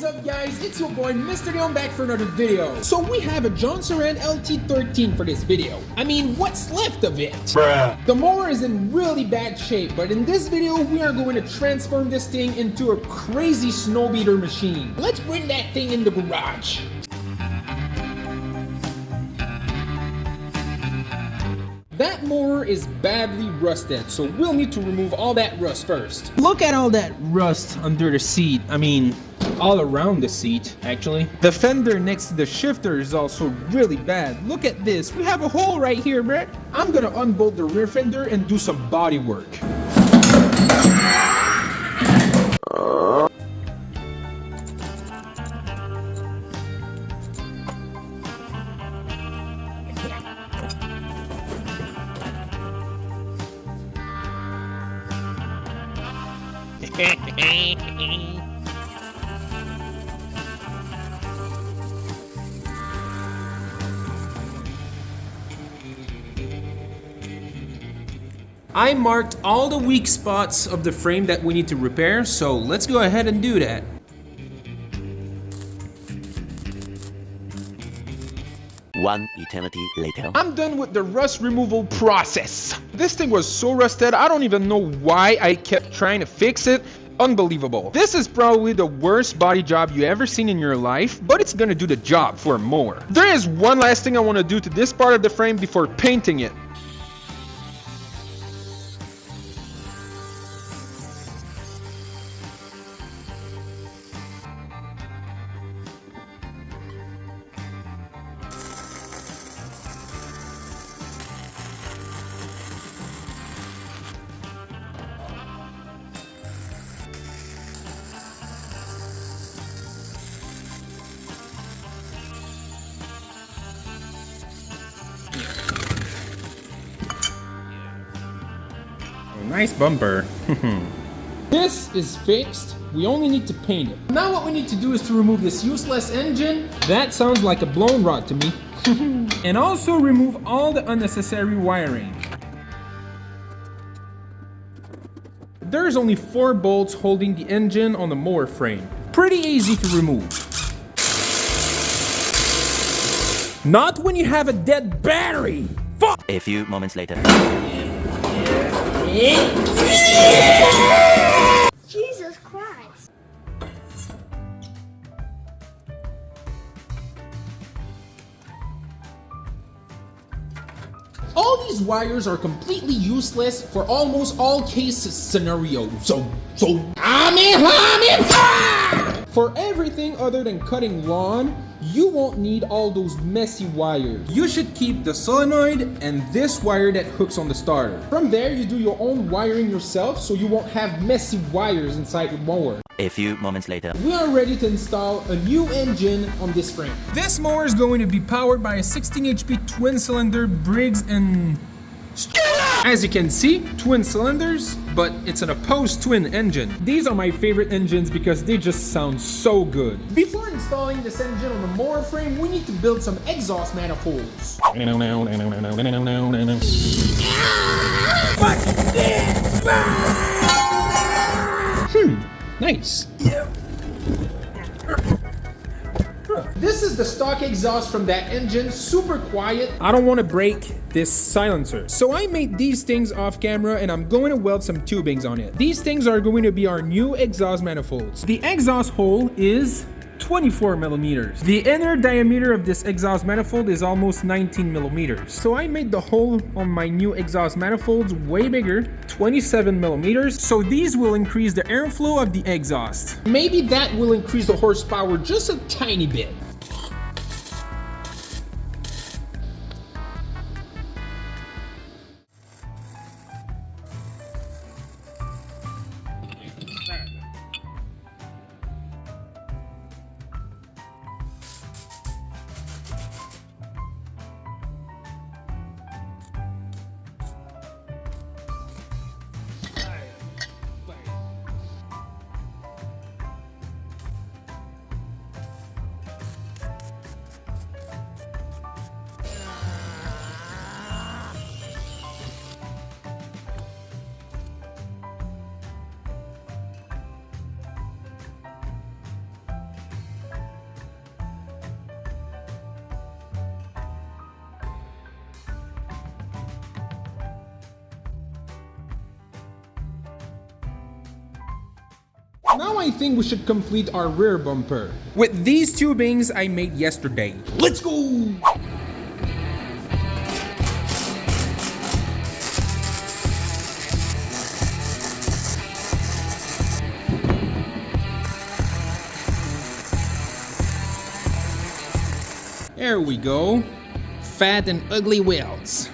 is up, guys? It's your boy Mr. Leon back for another video. So we have a Johnson LT13 for this video. I mean, what's left of it? Bruh. The mower is in really bad shape, but in this video we are going to transform this thing into a crazy snow beater machine. Let's bring that thing in the garage. That mower is badly rusted, so we'll need to remove all that rust first. Look at all that rust under the seat. I mean, all around the seat, actually. The fender next to the shifter is also really bad. Look at this. We have a hole right here, Brett. I'm gonna unbolt the rear fender and do some body work. I marked all the weak spots of the frame that we need to repair, so let's go ahead and do that. One eternity later. I'm done with the rust removal process. This thing was so rusted, I don't even know why I kept trying to fix it. Unbelievable. This is probably the worst body job you ever seen in your life, but it's gonna do the job for a mower. There is one last thing I want to do to this part of the frame before painting it. Nice bumper. This is fixed. We only need to paint it. Now what we need to do is to remove this useless engine. That sounds like a blown rod to me. And also remove all the unnecessary wiring. There's only 4 bolts holding the engine on the mower frame. Pretty easy to remove. Not when you have a dead battery. Fuck! A few moments later. Jesus Christ. All these wires are completely useless for almost all cases scenarios. For everything other than cutting lawn, you won't need all those messy wires. You should keep the solenoid and this wire that hooks on the starter. From there, you do your own wiring yourself so you won't have messy wires inside your mower. A few moments later. We are ready to install a new engine on this frame. This mower is going to be powered by a 16 HP twin cylinder Briggs and... As you can see, twin cylinders, but it's an opposed twin engine. These are my favorite engines because they just sound so good. Before installing this engine on the mower frame, we need to build some exhaust manifolds. Nice. This is the stock exhaust from that engine, super quiet. I don't want to break this silencer. So I made these things off camera and I'm going to weld some tubings on it. These things are going to be our new exhaust manifolds. The exhaust hole is 24 millimeters. The inner diameter of this exhaust manifold is almost 19 millimeters. So I made the hole on my new exhaust manifolds way bigger, 27 millimeters. So these will increase the airflow of the exhaust. Maybe that will increase the horsepower just a tiny bit. Now I think we should complete our rear bumper with these tubings I made yesterday. Let's go! There we go. Fat and ugly wheels.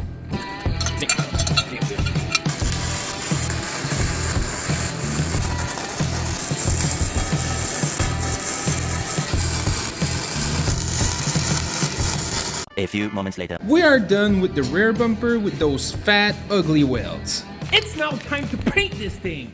A few moments later. We are done with the rear bumper with those fat, ugly wheels. It's now time to paint this thing.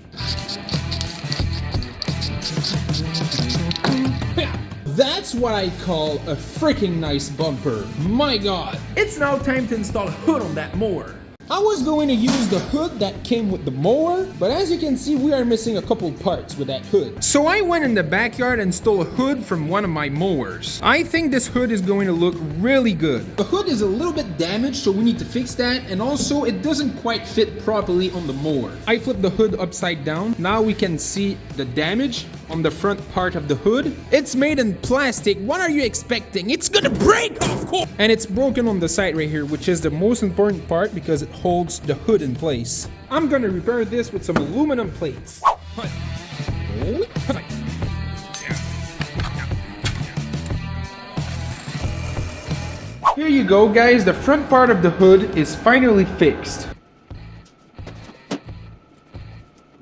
That's what I call a freaking nice bumper. My god. It's now time to install a hood on that mower. I was going to use the hood that came with the mower, but as you can see, we are missing a couple parts with that hood. So I went in the backyard and stole a hood from one of my mowers. I think this hood is going to look really good. The hood is a little bit damaged, so we need to fix that, and also it doesn't quite fit properly on the mower. I flipped the hood upside down. Now we can see the damage on the front part of the hood. It's made in plastic. What are you expecting? It's gonna break, of course! And it's broken on the side right here, which is the most important part because it holds the hood in place. I'm gonna repair this with some aluminum plates. Here you go, guys. The front part of the hood is finally fixed.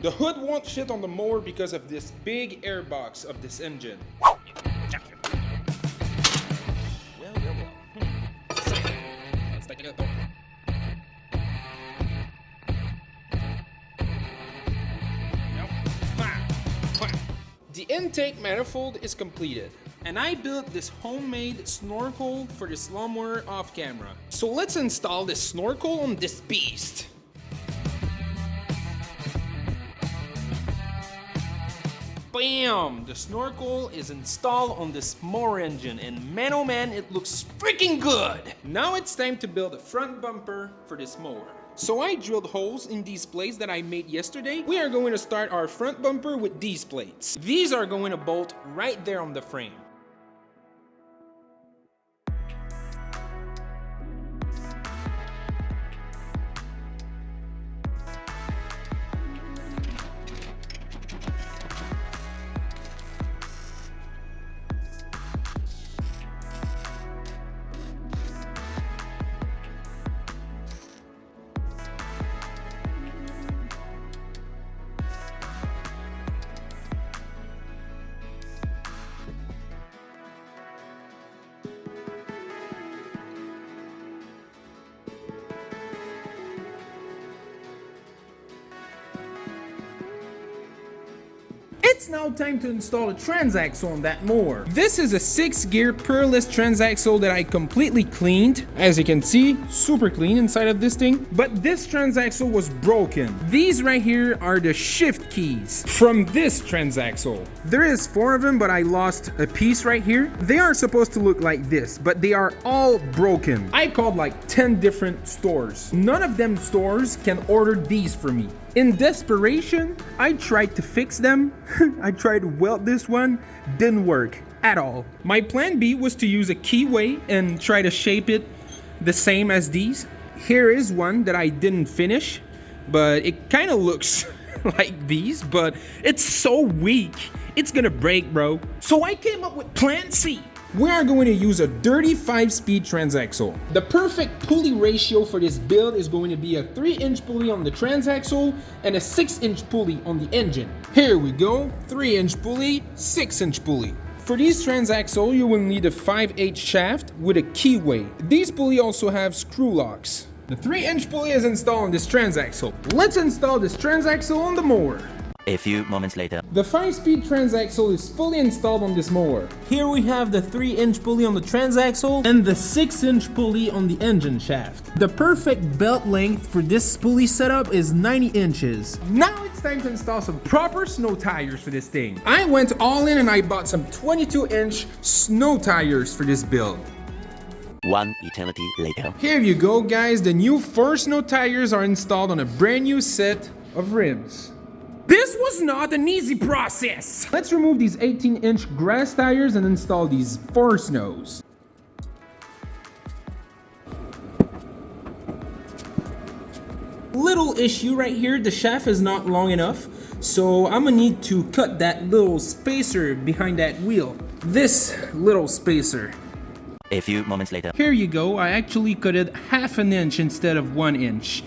The hood won't fit on the mower because of this big air box of this engine. The intake manifold is completed, and I built this homemade snorkel for this lawnmower off camera. So let's install this snorkel on this beast. Bam! The snorkel is installed on this mower engine, and man oh man, it looks freaking good! Now it's time to build a front bumper for this mower. So I drilled holes in these plates that I made yesterday. We are going to start our front bumper with these plates. These are going to bolt right there on the frame. It's now time to install a transaxle on that mower. This is a 6-gear pearless transaxle that I completely cleaned. As you can see, super clean inside of this thing. But this transaxle was broken. These right here are the shift keys from this transaxle. There is 4 of them, but I lost a piece right here. They are supposed to look like this, but they are all broken. I called like 10 different stores. None of them stores can order these for me. In desperation, I tried to fix them. I tried to weld this one, didn't work at all. My plan B was to use a keyway and try to shape it the same as these. Here is one that I didn't finish, but it kind of looks like these, but it's so weak, it's gonna break, bro. So I came up with plan C. We are going to use a dirty 5-speed transaxle. The perfect pulley ratio for this build is going to be a 3-inch pulley on the transaxle and a 6-inch pulley on the engine. Here we go, 3-inch pulley, 6-inch pulley. For these transaxle, you will need a 5/8 shaft with a keyway. These pulley also have screw locks. The 3-inch pulley is installed on this transaxle. Let's install this transaxle on the mower. A few moments later. The 5-speed transaxle is fully installed on this mower. Here we have the 3-inch pulley on the transaxle and the 6-inch pulley on the engine shaft. The perfect belt length for this pulley setup is 90 inches. Now it's time to install some proper snow tires for this thing. I went all in and I bought some 22-inch snow tires for this build. 1 eternity later. Here you go, guys. The new 4 snow tires are installed on a brand new set of rims. This was not an easy process. Let's remove these 18-inch grass tires and install these 4 snows. Little issue right here, the shaft is not long enough, so I'm gonna need to cut that little spacer behind that wheel. This little spacer. A few moments later. Here you go, I actually cut it ½ an inch instead of 1 inch.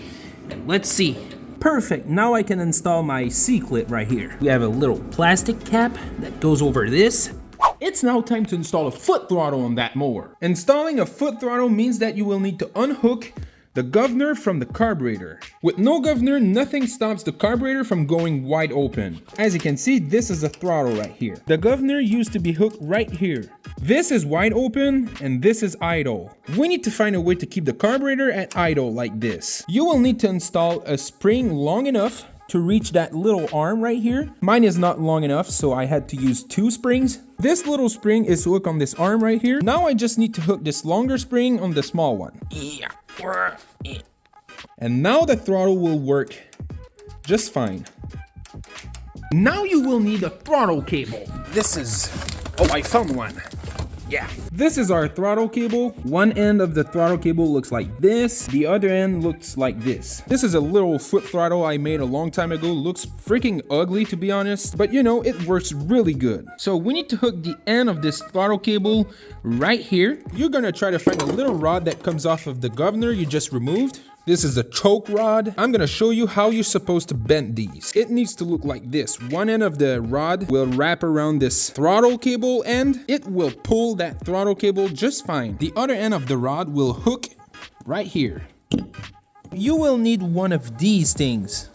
Let's see. Perfect, now I can install my C-clip right here. We have a little plastic cap that goes over this. It's now time to install a foot throttle on that mower. Installing a foot throttle means that you will need to unhook the governor from the carburetor. With no governor, nothing stops the carburetor from going wide open. As you can see, this is the throttle right here. The governor used to be hooked right here. This is wide open and this is idle. We need to find a way to keep the carburetor at idle like this. You will need to install a spring long enough to reach that little arm right here. Mine is not long enough, so I had to use 2 springs. This little spring is hooked on this arm right here. Now I just need to hook this longer spring on the small one. And now the throttle will work just fine. Now you will need a throttle cable. This is, oh, I found one. Yeah. This is our throttle cable. One end of the throttle cable looks like this. The other end looks like this. This is a little foot throttle I made a long time ago. Looks freaking ugly, to be honest, but you know, it works really good. So we need to hook the end of this throttle cable right here. You're gonna try to find a little rod that comes off of the governor you just removed. This is a choke rod. I'm gonna show you how you're supposed to bend these. It needs to look like this. One end of the rod will wrap around this throttle cable and it will pull that throttle cable just fine. The other end of the rod will hook right here. You will need one of these things,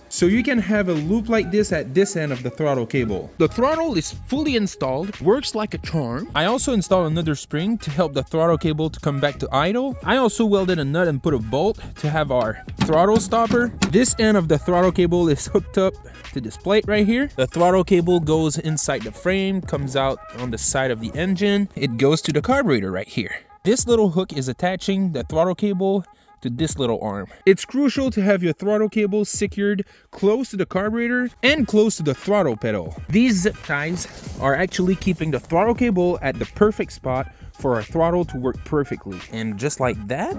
so you can have a loop like this at this end of the throttle cable. The throttle is fully installed, works like a charm. I also installed another spring to help the throttle cable to come back to idle. I also welded a nut and put a bolt to have our throttle stopper. This end of the throttle cable is hooked up to this plate right here. The throttle cable goes inside the frame, comes out on the side of the engine. It goes to the carburetor right here. This little hook is attaching the throttle cable to this little arm. It's crucial to have your throttle cable secured close to the carburetor and close to the throttle pedal. These zip ties are actually keeping the throttle cable at the perfect spot for our throttle to work perfectly. And just like that,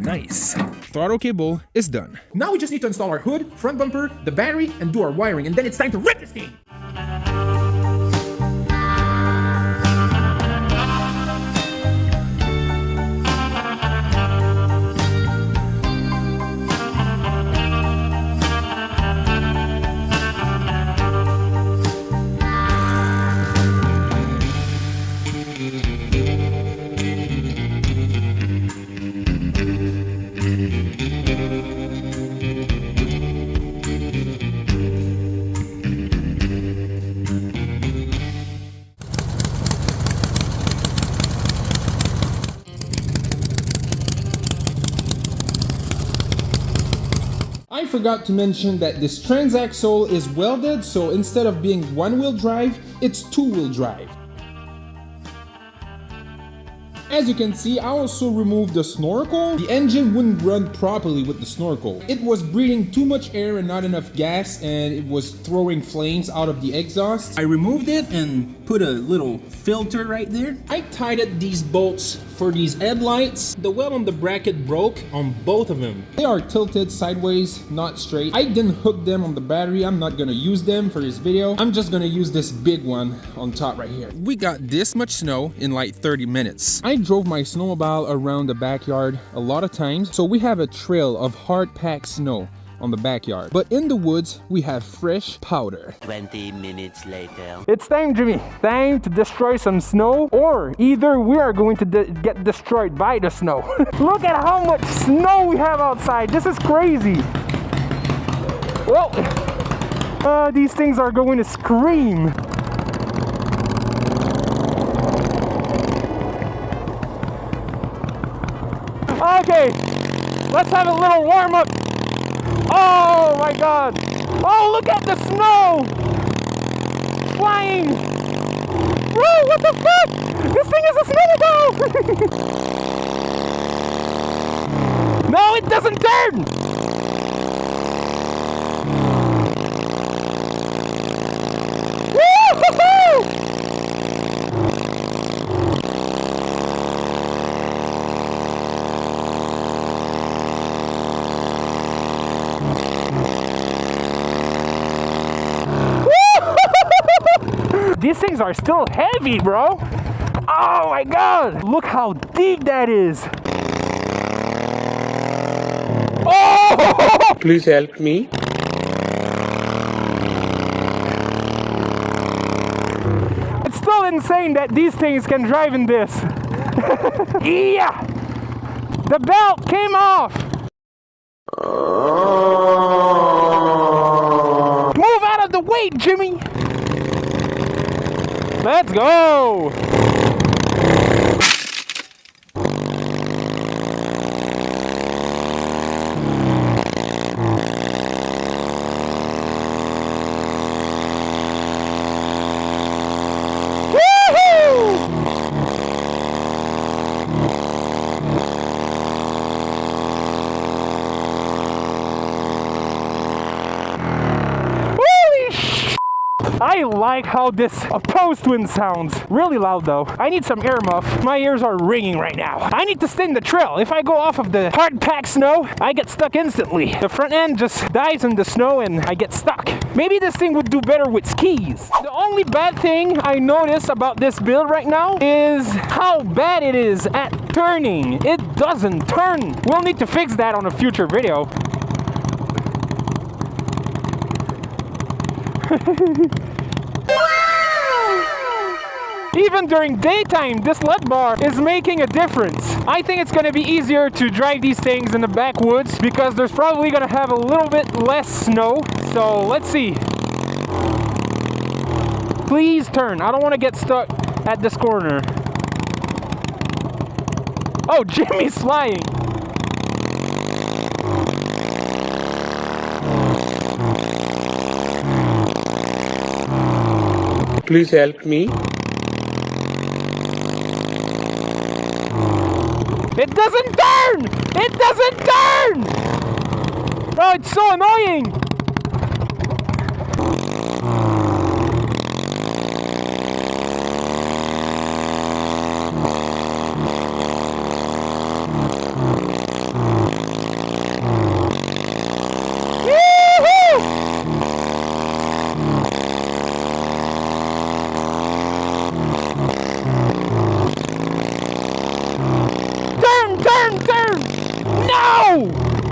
nice. Throttle cable is done. Now we just need to install our hood, front bumper, the battery, and do our wiring, and then it's time to rip this thing! I forgot to mention that this transaxle is welded, so instead of being one-wheel drive, it's two-wheel drive. As you can see, I also removed the snorkel. The engine wouldn't run properly with the snorkel. It was breathing too much air and not enough gas, and it was throwing flames out of the exhaust. I removed it and put a little filter right there. I tightened these bolts for these headlights. The weld on the bracket broke on both of them. They are tilted sideways, not straight. I didn't hook them on the battery. I'm not gonna use them for this video. I'm just gonna use this big one on top right here. We got this much snow in like 30 minutes. I drove my snowmobile around the backyard a lot of times, so we have a trail of hard-packed snow on the backyard. But in the woods, we have fresh powder. 20 minutes later. It's time, Jimmy. Time to destroy some snow, or either we are going to get destroyed by the snow. Look at how much snow we have outside. This is crazy. Well, these things are going to scream. Okay, let's have a little warm-up. Oh my god! Oh, look at the snow! Flying! Whoa, what the fuck? This thing is a snowball! No, it doesn't turn! These things are still heavy, bro. Oh my god! Look how deep that is. Oh! Please help me. It's still insane that these things can drive in this. Yeah! The belt came off! Move out of the way, Jimmy! Let's go! I like how this opposed wind sounds. Really loud though. I need some ear muff. My ears are ringing right now. I need to stay in the trail. If I go off of the hard packed snow, I get stuck instantly. The front end just dives in the snow and I get stuck. Maybe this thing would do better with skis. The only bad thing I notice about this build right now is how bad it is at turning. It doesn't turn. We'll need to fix that on a future video. Even during daytime, this lead bar is making a difference. I think it's gonna be easier to drive these things in the backwoods because there's probably gonna have a little bit less snow. So let's see. Please turn. I don't want to get stuck at this corner. Oh, Jimmy's flying. Please help me. It doesn't turn! It doesn't turn! Oh, it's so annoying!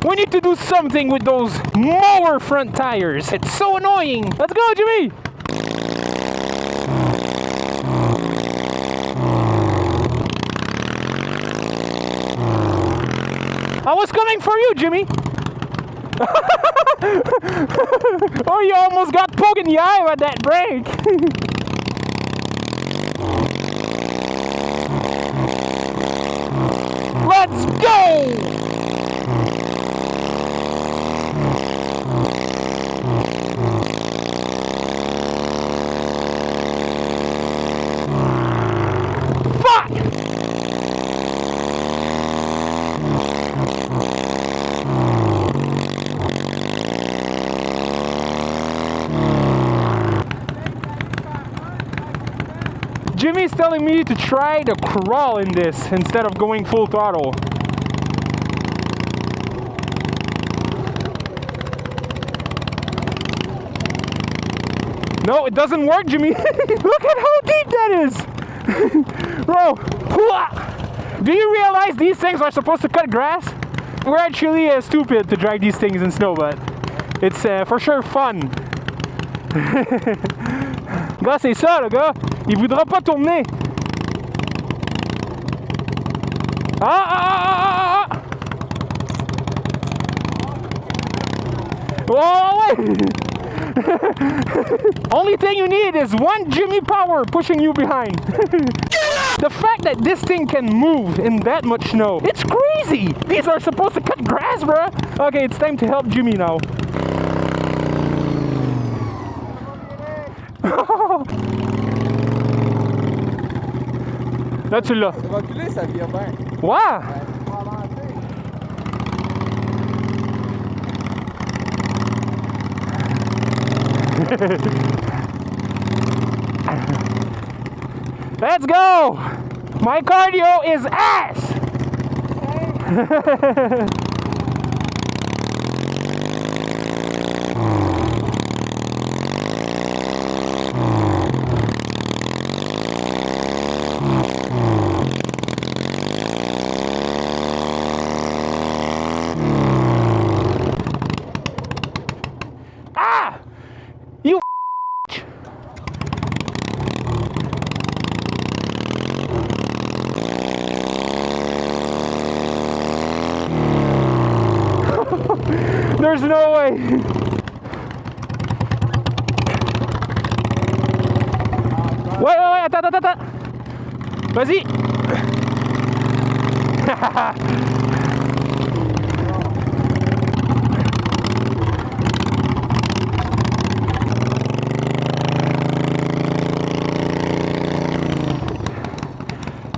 We need to do something with those mower front tires. It's so annoying. Let's go, Jimmy. I was coming for you, Jimmy. Oh, you almost got poked in the eye with that brake. Let's go! Jimmy's telling me to try to crawl in this instead of going full throttle. No, it doesn't work, Jimmy. Look at how deep that is. Bro, do you realize these things are supposed to cut grass? We're actually stupid to drive these things in snow, but it's for sure fun. Gars, c'est ça, le gars. Il voudra pas tourner. Ah! Oh, wait! Only thing you need is one Jimmy power pushing you behind. The fact that this thing can move in that much snow, it's crazy! These are supposed to cut grass, bruh! Okay, it's time to help Jimmy now. Là, tu l'as. Reculer, ça vient bien. Ouais! Let's go! My cardio is ass! There's no way. Ouais, attends. Vas-y.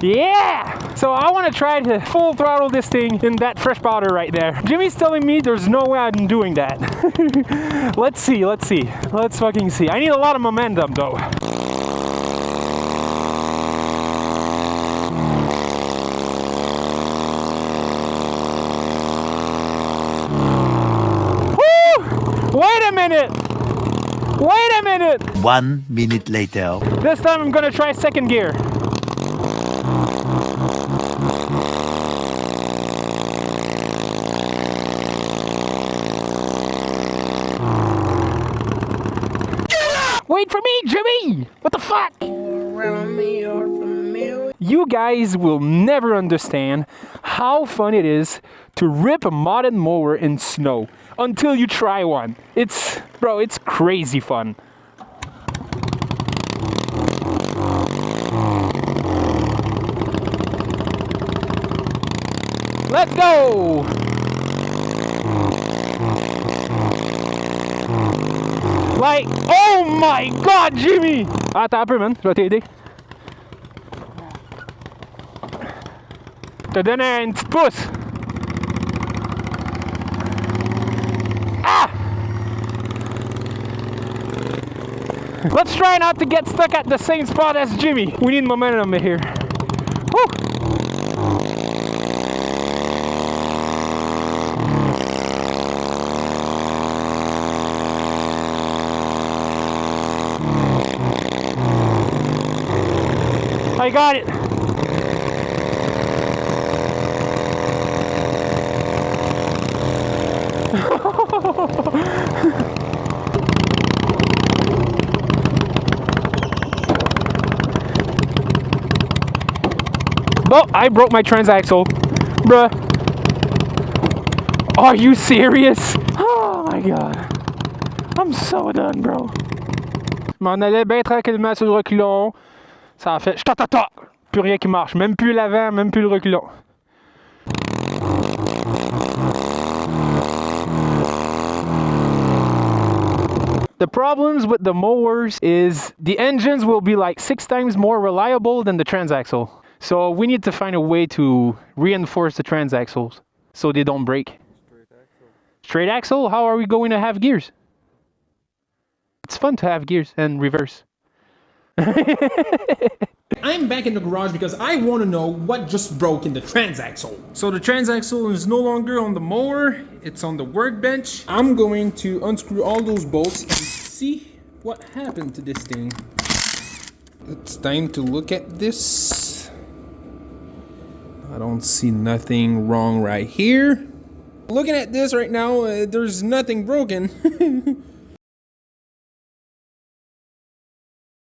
Yeah! So I want to try to full throttle this thing in that fresh powder right there. Jimmy's telling me there's no way I'm doing that. Let's see. Let's fucking see. I need a lot of momentum though. Woo! Wait a minute! 1 minute later. This time I'm gonna try second gear. Wait for me, Jimmy! What the fuck? You guys will never understand how fun it is to rip a modded mower in snow until you try one. It's crazy fun. Let's go! Like, oh my god, Jimmy! Attends un peu, man, je vais t'aider. Je te donne une petite pouce. Ah! Let's try not to get stuck at the same spot as Jimmy. We need momentum here. Woo! I got it. Oh, I broke my transaxle. Bruh. Are you serious? Oh my god. I'm so done, bro. Je m'en allais bien tranquillement sur le reculon. Ça a fait ta. Plus rien qui marche. Même plus l'avant, même plus le reculon. The problems with the mowers is the engines will be like 6 times more reliable than the transaxle. So we need to find a way to reinforce the transaxles so they don't break. Straight axle? How are we going to have gears? It's fun to have gears and reverse. I'm back in the garage because I want to know what just broke in the transaxle. So the transaxle is no longer on the mower, it's on the workbench. I'm going to unscrew all those bolts and see what happened to this thing. It's time to look at this. I don't see nothing wrong right here. Looking at this right now, there's nothing broken.